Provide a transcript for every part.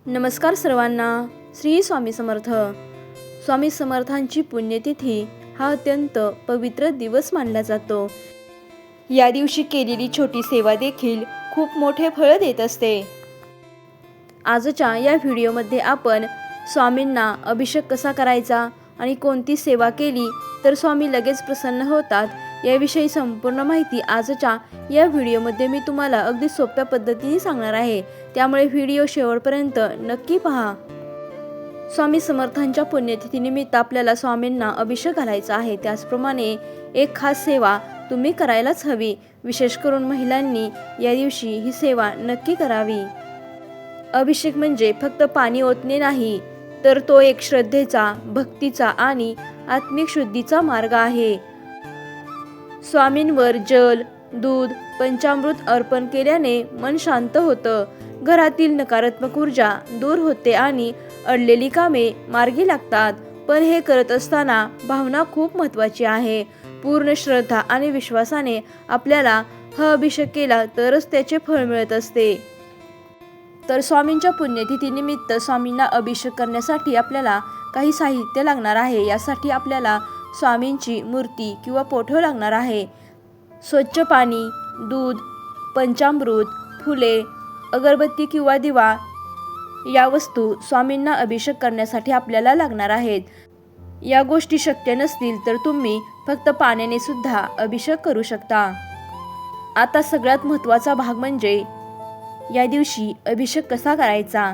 नमस्कार सर्वांना. श्री स्वामी समर्थ. स्वामी समर्थांची पुण्यतिथी हा अत्यंत पवित्र दिवस मानला जातो. या दिवशी केलेली छोटी सेवा देखील खूप मोठे फळ देत असते. आजच्या या व्हिडिओमध्ये आपण स्वामींना अभिषेक कसा करायचा आणि कोणती सेवा केली तर स्वामी लगेच प्रसन्न होतात याविषयी संपूर्ण माहिती आजच्या या व्हिडिओमध्ये मी तुम्हाला अगदी सोप्या पद्धतीने सांगणार आहे. त्यामुळे व्हिडिओ शेवटपर्यंत नक्की पहा. स्वामी समर्थांच्या पुण्यतिथीनिमित्त आपल्याला स्वामींना अभिषेक घालायचा आहे. त्याचप्रमाणे एक खास सेवा तुम्ही करायलाच हवी. विशेष करून महिलांनी या दिवशी ही सेवा नक्की करावी. अभिषेक म्हणजे फक्त पाणी ओतणे नाही, तर तो एक श्रद्धेचा, भक्तीचा आणि आत्मिक शुद्धीचा मार्ग आहे. स्वामींवर जल, दूध, पंचामृत अर्पण केल्याने मन शांत होतं, घरातील नकारात्मक ऊर्जा दूर होते आणि अडलेली कामे मार्गी लागतात. पण हे करत असताना भावना खूप महत्त्वाची आहे. पूर्ण श्रद्धा आणि विश्वासाने आपल्याला हा अभिषेक केला तरच त्याचे फळ मिळत असते. तर स्वामींच्या पुण्यतिथीनिमित्त स्वामींना अभिषेक करण्यासाठी आपल्याला काही साहित्य लागणार आहे. यासाठी आपल्याला स्वामींची मूर्ती किंवा पोठं लागणार आहे. स्वच्छ पाणी, दूध, पंचामृत, फुले, अगरबत्ती किंवा दिवा या वस्तू स्वामींना अभिषेक करण्यासाठी आपल्याला लागणार आहेत. या गोष्टी शक्य नसतील तर तुम्ही फक्त पाण्याने सुद्धा अभिषेक करू शकता. आता सगळ्यात महत्त्वाचा भाग म्हणजे या दिवशी अभिषेक कसा करायचा.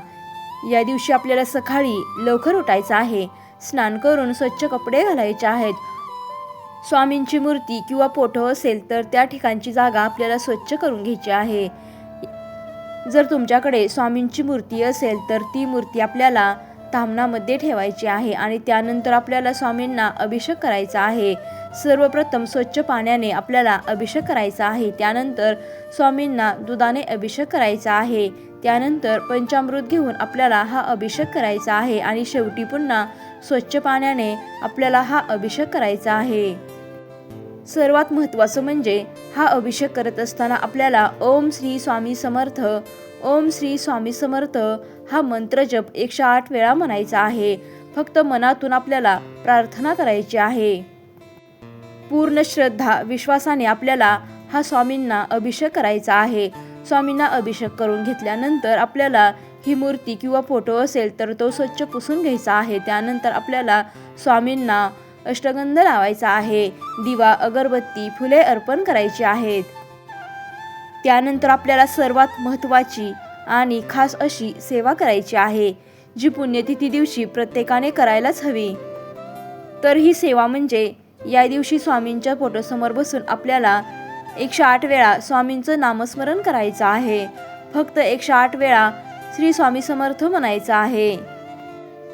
या दिवशी आपल्याला सकाळी लवकर उठायचं आहे. स्नान करून स्वच्छ कपडे घालायचे आहेत. स्वामींची मूर्ती किंवा पोठं असेल तर त्या ठिकाणची जागा आपल्याला स्वच्छ करून घ्यायची आहे. जर तुमच्याकडे स्वामींची मूर्ती असेल तर ती मूर्ती आपल्याला ताम्हणामध्ये ठेवायची आहे आणि त्यानंतर आपल्याला स्वामींना अभिषेक करायचा आहे. सर्वप्रथम स्वच्छ पाण्याने आपल्याला अभिषेक करायचा आहे. त्यानंतर स्वामींना दुधाने अभिषेक करायचा आहे. त्यानंतर पंचामृत घेऊन आपल्याला हा अभिषेक करायचा आहे आणि शेवटी पुन्हा स्वच्छ पाण्याने आपल्याला हा अभिषेक करायचा आहे. सर्वात महत्त्वाचं म्हणजे हा अभिषेक करत असताना आपल्याला ओम श्री स्वामी समर्थ, ओम श्री स्वामी समर्थ हा मंत्र जप 108 वेळा म्हणायचा आहे. फक्त मनातून आपल्याला प्रार्थना करायची आहे. पूर्ण श्रद्धा, विश्वासाने आपल्याला हा स्वामींना अभिषेक करायचा आहे. स्वामींना अभिषेक करून घेतल्यानंतर आपल्याला ही मूर्ती किंवा फोटो असेल तर तो स्वच्छ पुसून घ्यायचा आहे. त्यानंतर आपल्याला स्वामींना अष्टगंध लावायचा आहे. दिवा, अगरबत्ती, फुले अर्पण करायची आहेत. त्यानंतर आपल्याला सर्वात महत्त्वाची आणि खास अशी सेवा करायची आहे, जी पुण्यतिथी दिवशी प्रत्येकाने करायलाच हवी. तर ही सेवा म्हणजे या दिवशी स्वामींच्या फोटोसमोर बसून आपल्याला 108 वेळा स्वामींचं नामस्मरण करायचं आहे. फक्त 108 वेळा श्री स्वामी समर्थ म्हणायचं आहे.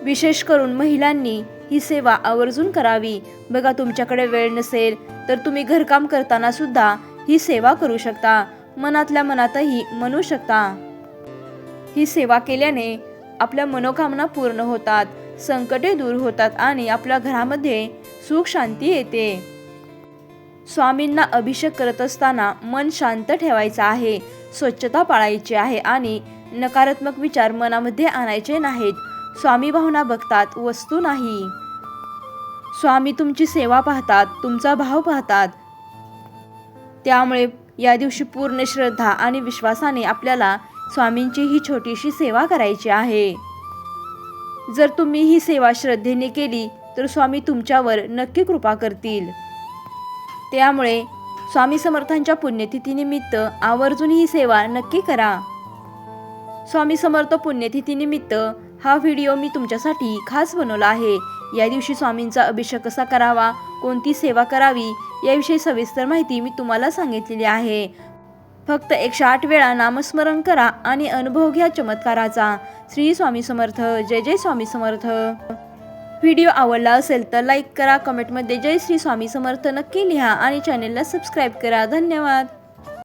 विशेष करून महिलांनी ही सेवा आवर्जून करावी. बघा, तुमच्याकडे वेळ नसेल तर तुम्ही घरकाम करताना सुद्धा ही सेवा करू शकता. मनातल्या मनातही म्हणू शकता. ही सेवा केल्याने आपल्या मनोकामना पूर्ण होतात, संकटे दूर होतात आणि आपल्या घरामध्ये सुख शांती येते. स्वामींना अभिषेक करत असताना मन शांत ठेवायचं आहे, स्वच्छता पाळायची आहे आणि नकारात्मक विचार मनामध्ये आणायचे नाहीत. स्वामी भावना बघतात, वस्तू नाही. स्वामी तुमची सेवा पाहतात, तुमचा भाव पाहतात. त्यामुळे या दिवशी पूर्ण श्रद्धा आणि विश्वासाने आपल्याला स्वामींची ही छोटीशी सेवा करायची आहे. जर तुम्ही ही सेवा श्रद्धेने केली तर स्वामी तुमच्यावर नक्की कृपा करतील. त्यामुळे स्वामी समर्थांच्या पुण्यतिथीनिमित्त आवर्जून ही सेवा नक्की करा. स्वामी समर्थ पुण्यतिथीनिमित्त हा व्हिडिओ मी तुमच्यासाठी खास बनवला आहे. या दिवशी स्वामींचा अभिषेक कसा करावा, कोणती सेवा करावी याविषयी सविस्तर माहिती मी तुम्हाला सांगितलेली आहे. फक्त 108 वेळा नामस्मरण करा आणि अनुभव घ्या चमत्काराचा. श्री स्वामी समर्थ. जय जय स्वामी समर्थ. व्हिडिओ आवडला असेल तर लाईक करा, कमेंटमध्ये जय श्री स्वामी समर्थ नक्की लिहा आणि चॅनेलला सबस्क्राईब करा. धन्यवाद.